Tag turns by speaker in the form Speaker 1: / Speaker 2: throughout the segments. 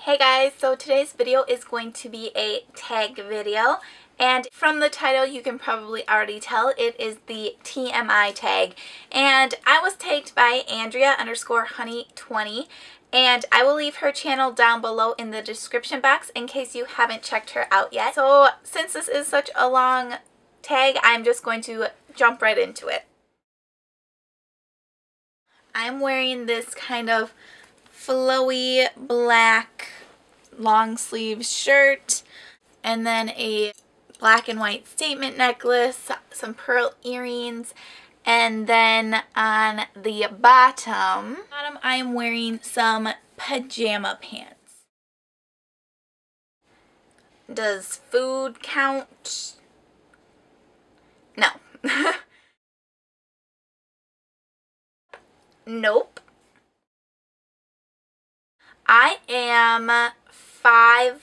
Speaker 1: Hey guys, so today's video is going to be a tag video, and from the title you can probably already tell it is the TMI tag, and I was tagged by Andrea_honey20, and I will leave her channel down below in the description box in case you haven't checked her out yet. So since this is such a long tag, I'm just going to jump right into it. I'm wearing this kind of flowy black long sleeve shirt and then a black and white statement necklace, some pearl earrings, and then on the bottom I'm wearing some pajama pants. Does food count? No. Nope. I am 5'5".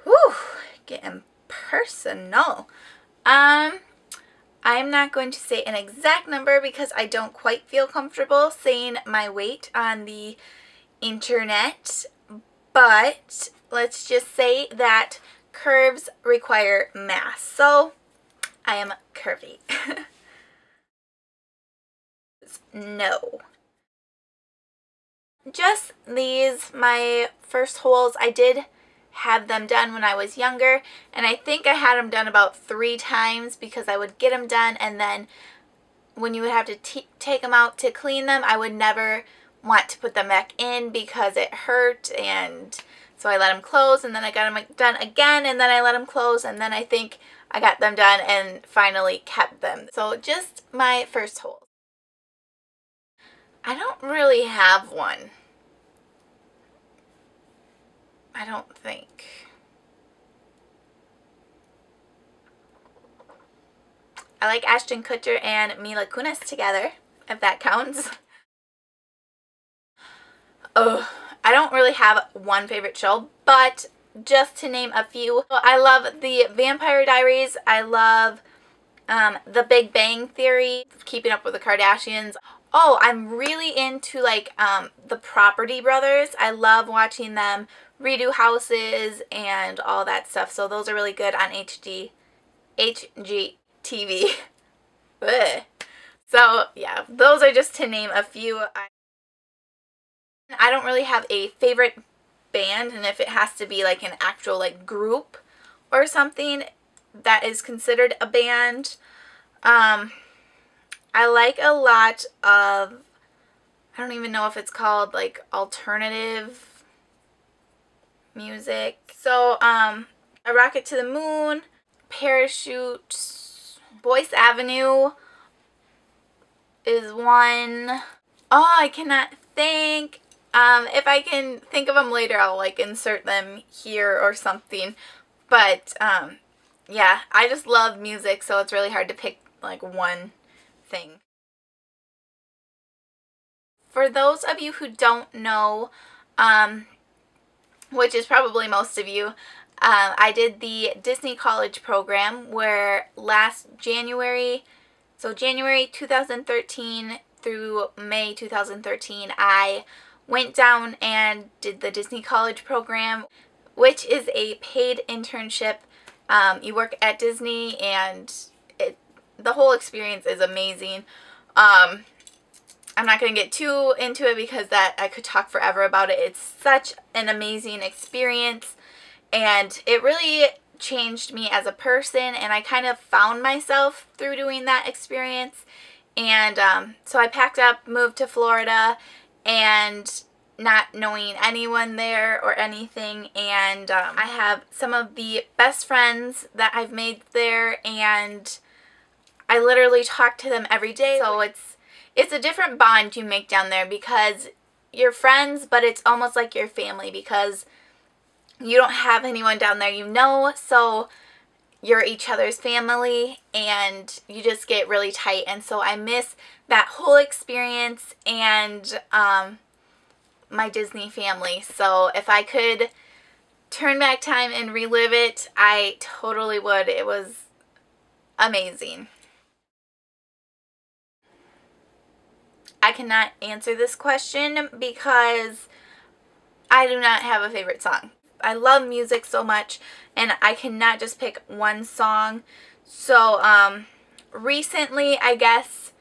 Speaker 1: Whew, getting personal. I'm not going to say an exact number because I don't quite feel comfortable saying my weight on the internet, but let's just say that curves require mass, so I am curvy. No. Just these, my first holes, I did have them done when I was younger, and I think I had them done about 3 times because I would get them done, and then when you would have to take them out to clean them, I would never want to put them back in because it hurt, and so I let them close, and then I got them done again, and then I let them close, and then I think I got them done and finally kept them. So just my first hole. I don't really have one. I don't think. I like Ashton Kutcher and Mila Kunis together, if that counts. Oh, I don't really have one favorite show, but just to name a few, I love The Vampire Diaries. I love The Big Bang Theory, Keeping Up with the Kardashians. Oh, I'm really into like the Property Brothers. I love watching them redo houses and all that stuff. So those are really good on HGTV. So yeah, those are just to name a few. I don't really have a favorite band, and if it has to be like an actual like group or something that is considered a band, I like a lot of, I don't even know if it's called like alternative music. So, A Rocket to the Moon, Parachute, Boyce Avenue is one. Oh, I cannot think. If I can think of them later, I'll like insert them here or something. But, yeah, I just love music, so it's really hard to pick like one thing. For those of you who don't know, which is probably most of you, I did the Disney College program where last January, so January 2013 through May 2013, I went down and did the Disney College program, which is a paid internship. You work at Disney, and the whole experience is amazing. I'm not going to get too into it because I could talk forever about it. It's such an amazing experience, and it really changed me as a person, and I kind of found myself through doing that experience. And so I packed up, moved to Florida, and not knowing anyone there or anything, and I have some of the best friends that I've made there, and I literally talk to them every day. So it's a different bond you make down there because you're friends, but it's almost like your family because you don't have anyone down there you know, so you're each other's family and you just get really tight. And so I miss that whole experience and my Disney family. So if I could turn back time and relive it, I totally would. It was amazing. I cannot answer this question because I do not have a favorite song. I love music so much, and I cannot just pick one song. So, recently, I guess,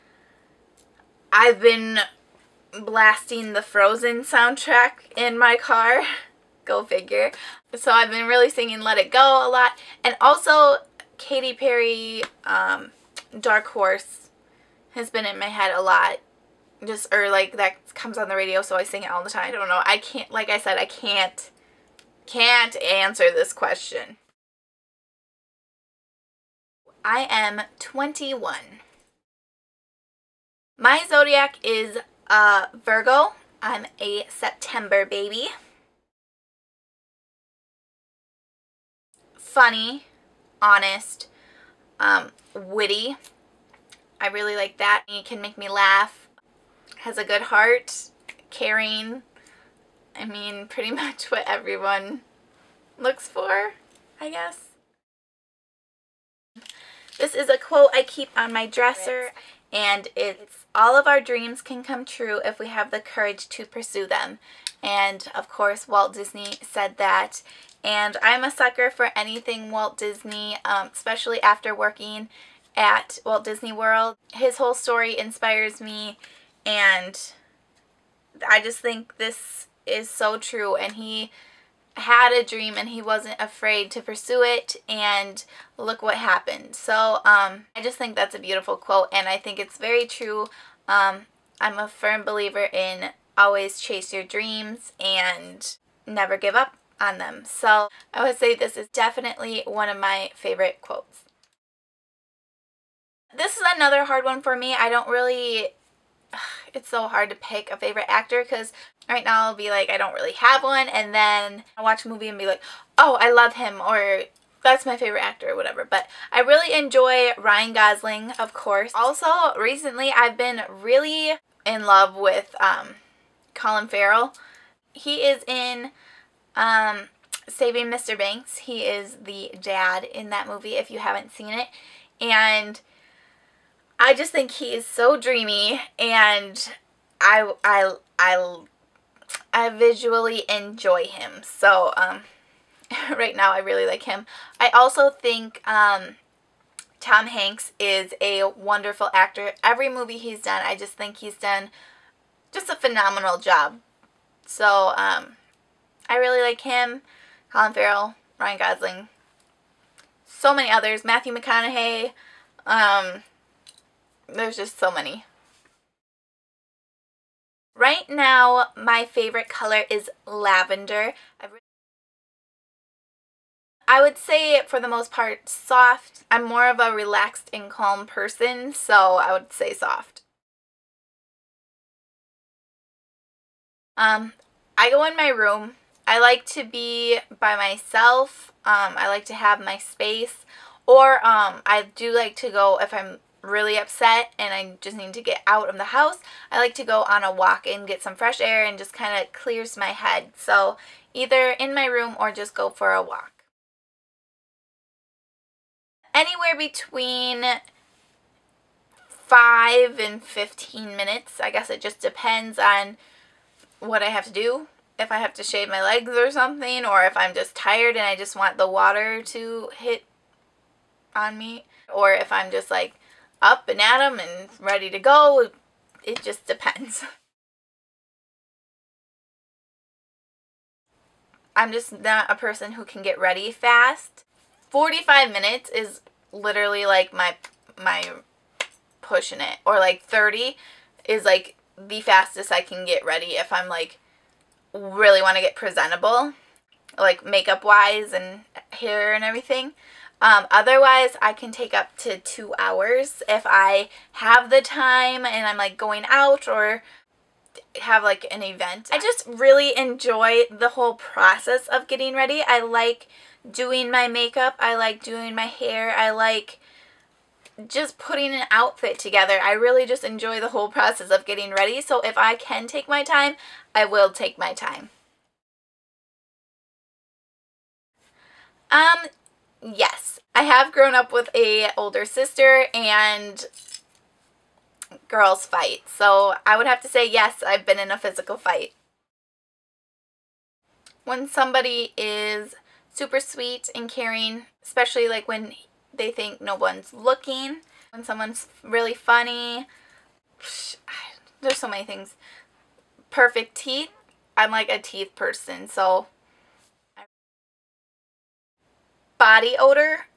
Speaker 1: I've been blasting the Frozen soundtrack in my car. Go figure. So I've been really singing Let It Go a lot. And also, Katy Perry, Dark Horse has been in my head a lot. Just, or like, that comes on the radio, so I sing it all the time. I don't know. I can't, like I said, I can't answer this question. I am 21. My zodiac is Virgo. I'm a September baby. Funny, honest, witty. I really like that. He can make me laugh. Has a good heart. Caring. I mean, pretty much what everyone looks for, I guess. This is a quote I keep on my dresser, and it's, all of our dreams can come true if we have the courage to pursue them. And of course, Walt Disney said that. And I'm a sucker for anything Walt Disney, especially after working at Walt Disney World. His whole story inspires me, and I just think this is so true. And he had a dream and he wasn't afraid to pursue it, and look what happened. So I just think that's a beautiful quote, and I think it's very true. I'm a firm believer in always chase your dreams and never give up on them. So I would say this is definitely one of my favorite quotes. This is another hard one for me. I don't really, it's so hard to pick a favorite actor, because right now I'll be like, I don't really have one, and then I'll watch a movie and be like, oh, I love him, or that's my favorite actor, or whatever. But I really enjoy Ryan Gosling, of course. Also, recently I've been really in love with Colin Farrell. He is in Saving Mr. Banks. He is the dad in that movie, if you haven't seen it. And I just think he is so dreamy, and I visually enjoy him. So right now I really like him. I also think Tom Hanks is a wonderful actor. Every movie he's done, I just think he's done just a phenomenal job. So I really like him. Colin Farrell, Ryan Gosling, so many others. Matthew McConaughey. There's just so many. Right now, my favorite color is lavender. I would say, for the most part, soft. I'm more of a relaxed and calm person, so I would say soft. I go in my room. I like to be by myself. I like to have my space. Or I do like to go, if I'm really upset and I just need to get out of the house, I like to go on a walk and get some fresh air, and just kind of clears my head. So either in my room or just go for a walk. Anywhere between 5 and 15 minutes. I guess it just depends on what I have to do. If I have to shave my legs or something, or if I'm just tired and I just want the water to hit on me, or if I'm just like up and at 'em and ready to go. It just depends. I'm just not a person who can get ready fast. 45 minutes is literally like my pushing it. Or like 30 is like the fastest I can get ready if I'm like really want to get presentable, like makeup wise and hair and everything. Otherwise, I can take up to 2 hours if I have the time and I'm like going out or have like an event. I just really enjoy the whole process of getting ready. I like doing my makeup. I like doing my hair. I like just putting an outfit together. I really just enjoy the whole process of getting ready. So if I can take my time, I will take my time. Yes, I have grown up with an older sister, and girls fight. So I would have to say yes, I've been in a physical fight. When somebody is super sweet and caring, especially like when they think no one's looking, when someone's really funny, there's so many things. Perfect teeth. I'm like a teeth person, so body odor,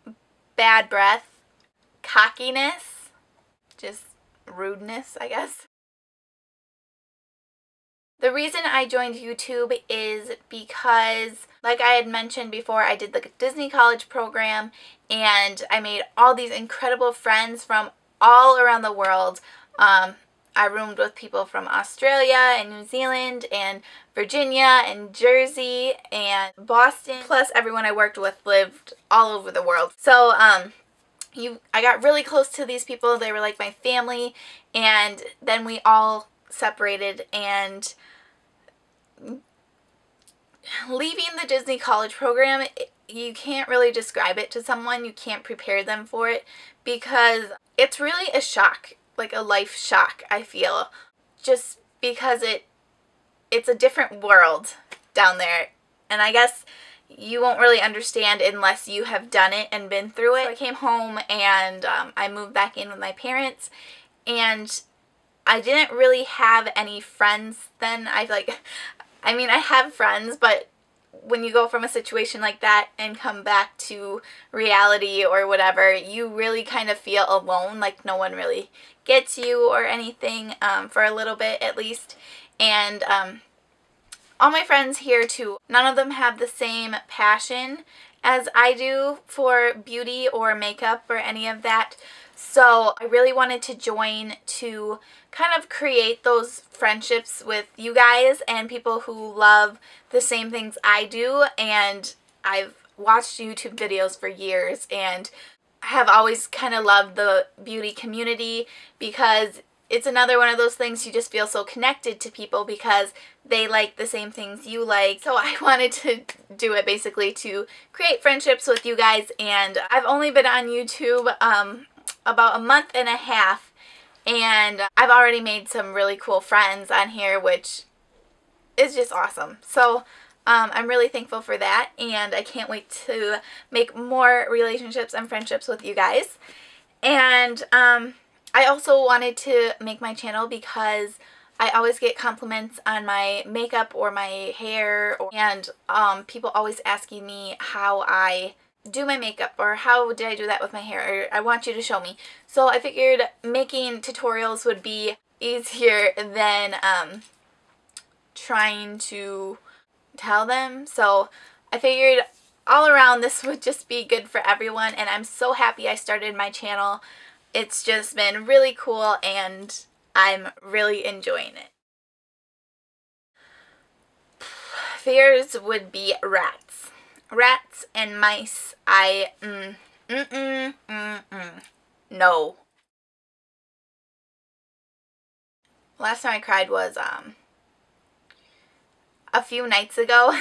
Speaker 1: bad breath, cockiness, just rudeness, I guess. The reason I joined YouTube is because, like I had mentioned before, I did the Disney College program and I made all these incredible friends from all around the world. I roomed with people from Australia and New Zealand and Virginia and Jersey and Boston. Plus everyone I worked with lived all over the world. So I got really close to these people. They were like my family, and then we all separated, and leaving the Disney College program, you can't really describe it to someone. You can't prepare them for it because it's really a shock, like a life shock, I feel. Just because it's a different world down there. And I guess you won't really understand unless you have done it and been through it. So I came home and I moved back in with my parents, and I didn't really have any friends then. I mean, I have friends, but when you go from a situation like that and come back to reality or whatever, you really kind of feel alone, like no one really gets you or anything, for a little bit at least. And all my friends here too, none of them have the same passion as I do for beauty or makeup or any of that. So I really wanted to join to kind of create those friendships with you guys and people who love the same things I do. And I've watched YouTube videos for years and have always kind of loved the beauty community because it's another one of those things you just feel so connected to people because they like the same things you like. So I wanted to do it basically to create friendships with you guys, and I've only been on YouTube about a month and a half, and I've already made some really cool friends on here, which is just awesome. So I'm really thankful for that, and I can't wait to make more relationships and friendships with you guys. And I also wanted to make my channel because I always get compliments on my makeup or my hair, and people always asking me how I do my makeup or how did I do that with my hair, or I want you to show me. So I figured making tutorials would be easier than trying to tell them. So I figured all around this would just be good for everyone, and I'm so happy I started my channel. It's just been really cool and I'm really enjoying it. Fears would be rats. Rats and mice, no. Last time I cried was a few nights ago.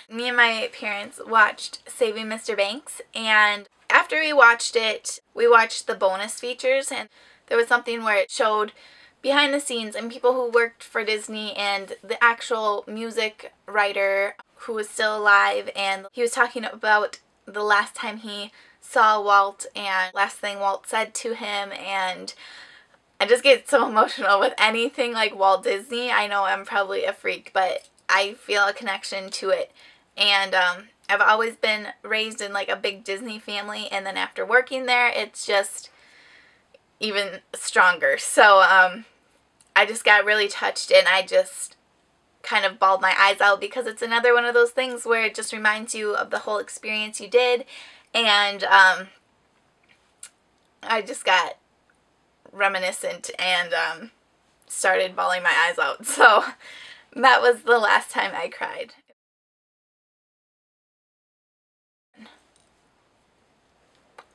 Speaker 1: Me and my parents watched Saving Mr. Banks, and after we watched it, we watched the bonus features, and there was something where it showed behind the scenes and people who worked for Disney and the actual music writer who was still alive, and he was talking about the last time he saw Walt and last thing Walt said to him, and I just get so emotional with anything like Walt Disney. I know I'm probably a freak, but I feel a connection to it. And I've always been raised in like a big Disney family, and then after working there, it's just even stronger. So I just got really touched, and I just kind of bawled my eyes out because it's another one of those things where it just reminds you of the whole experience you did, and I just got reminiscent and started bawling my eyes out. So that was the last time I cried.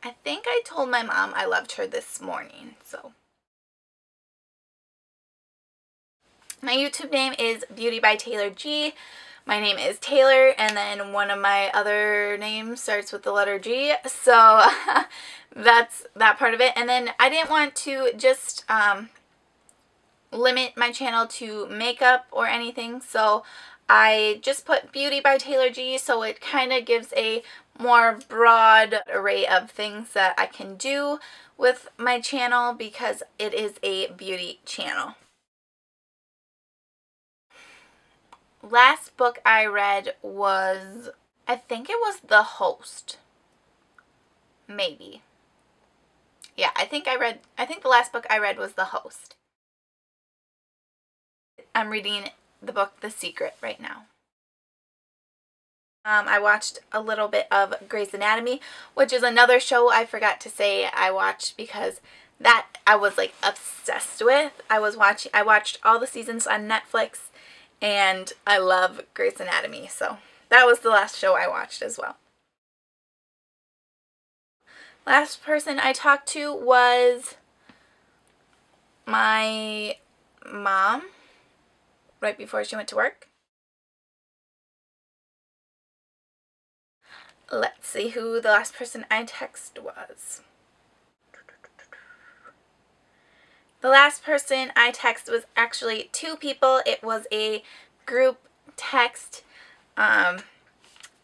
Speaker 1: I think I told my mom I loved her this morning, so. My YouTube name is Beauty by Taylor G. My name is Taylor, and then one of my other names starts with the letter G, so that's that part of it. And then I didn't want to just limit my channel to makeup or anything, so I just put Beauty by Taylor G, so it kind of gives a more broad array of things that I can do with my channel because it is a beauty channel. Last book I read was, I think it was The Host. Maybe. Yeah, I think the last book I read was The Host. I'm reading the book The Secret right now. I watched a little bit of Grey's Anatomy, which is another show I forgot to say I watched because that I was like obsessed with. I watched all the seasons on Netflix and I love Grey's Anatomy, so that was the last show I watched as well. Last person I talked to was my mom right before she went to work. Let's see who the last person I texted was. The last person I texted was actually 2 people. It was a group text, and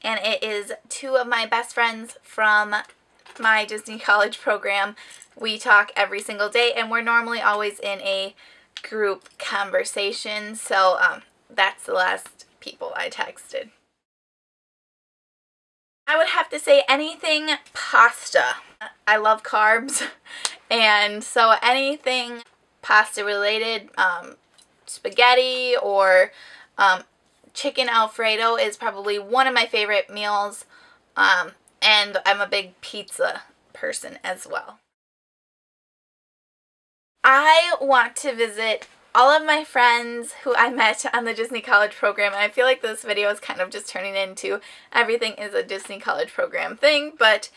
Speaker 1: it is 2 of my best friends from my Disney College program. We talk every single day, and we're normally always in a group conversation, so that's the last people I texted. I would have to say anything pasta. I love carbs, and so anything pasta related, spaghetti or chicken Alfredo is probably one of my favorite meals, and I'm a big pizza person as well. I want to visit all of my friends who I met on the Disney College program, and I feel like this video is kind of just turning into everything is a Disney College program thing, but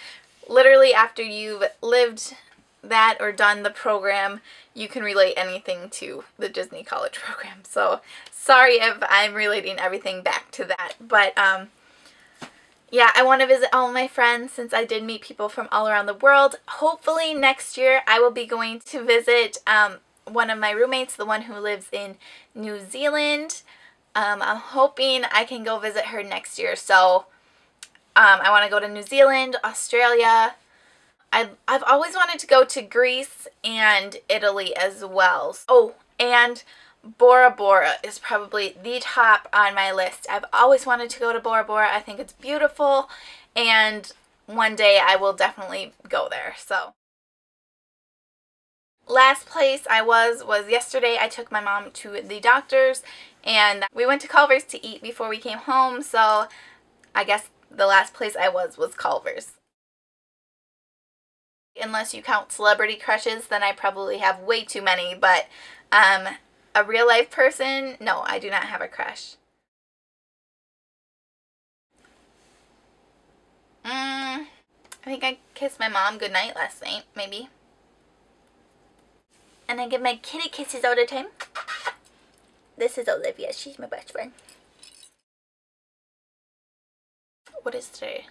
Speaker 1: literally after you've lived that or done the program, you can relate anything to the Disney College program. So sorry if I'm relating everything back to that, but yeah, I want to visit all my friends since I did meet people from all around the world. Hopefully next year I will be going to visit one of my roommates, the one who lives in New Zealand. I'm hoping I can go visit her next year. So I want to go to New Zealand, Australia. I've always wanted to go to Greece and Italy as well. Oh, and Bora Bora is probably the top on my list. I've always wanted to go to Bora Bora. I think it's beautiful, and one day I will definitely go there. So last place I was yesterday. I took my mom to the doctor's, and we went to Culver's to eat before we came home, so I guess the last place I was Culver's. Unless you count celebrity crushes, then I probably have way too many, but a real life person, no, I do not have a crush. I think I kissed my mom goodnight last night, maybe. And I give my kitty kisses all the time. This is Olivia. She's my best friend. What is today?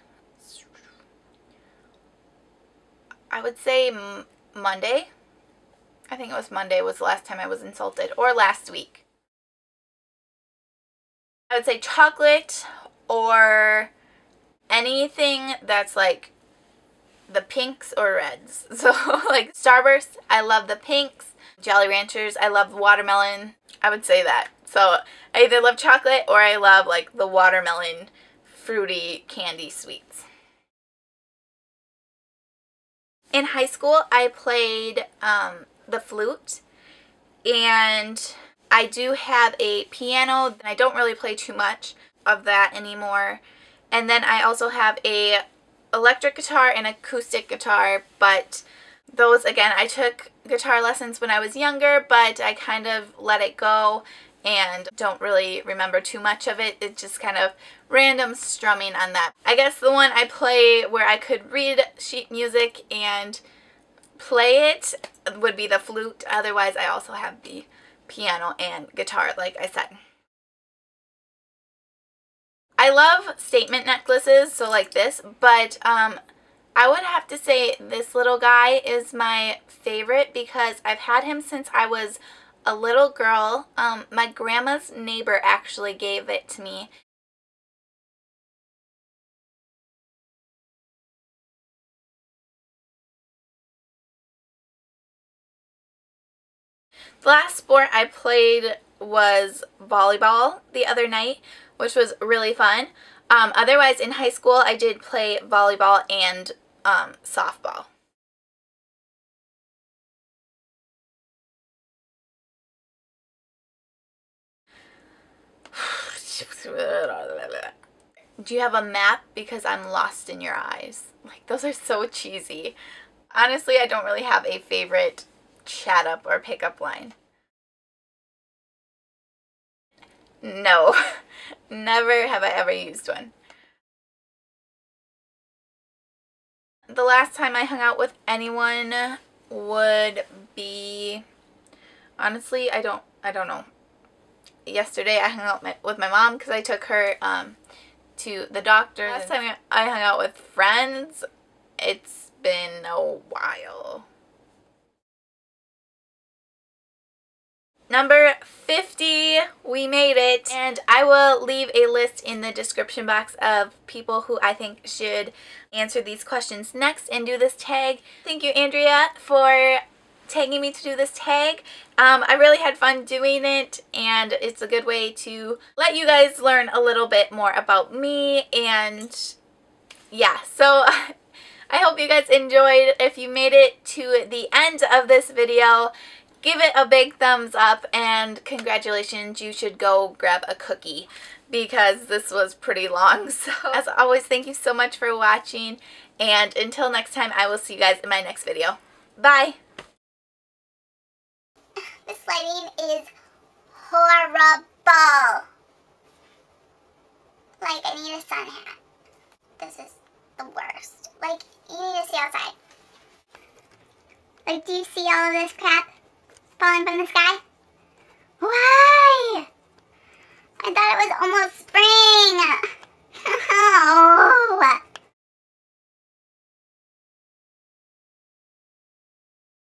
Speaker 1: I would say Monday. I think it was Monday was the last time I was insulted. Or last week. I would say chocolate or anything that's like the pinks or reds. So like Starburst, I love the pinks. Jolly Ranchers, I love watermelon. I would say that. So I either love chocolate or I love like the watermelon fruity candy sweets. In high school, I played the flute, and I do have a piano. I don't really play too much of that anymore. And then I also have a electric guitar and acoustic guitar, but those, again, I took guitar lessons when I was younger, but I kind of let it go and don't really remember too much of it. It's just kind of random strumming on that. I guess the one I play where I could read sheet music and play it would be the flute. Otherwise, I also have the piano and guitar, like I said. I love statement necklaces, so like this, but I would have to say this little guy is my favorite because I've had him since I was a little girl. My grandma's neighbor actually gave it to me. The last sport I played was volleyball the other night, which was really fun. Otherwise, in high school, I did play volleyball and softball. Do you have a map? Because I'm lost in your eyes. Like, those are so cheesy. Honestly, I don't really have a favorite chat up or pickup line. No, never have I ever used one. The last time I hung out with anyone would be, honestly, I don't know. Yesterday I hung out with my mom because I took her to the doctor. Last time I hung out with friends, it's been a while. Number 50, we made it, and I will leave a list in the description box of people who I think should answer these questions next and do this tag. Thank you, Andrea, for tagging me to do this tag. I really had fun doing it, and it's a good way to let you guys learn a little bit more about me, and yeah, so I hope you guys enjoyed. If you made it to the end of this video, give it a big thumbs up, and congratulations, you should go grab a cookie because this was pretty long. So as always, thank you so much for watching, and until next time, I will see you guys in my next video. Bye!
Speaker 2: This lighting is horrible. Like, I need a sun hat. This is the worst. Like, you need to see outside. Like, do you see all of this crap falling from the sky? Why? I thought it was almost spring.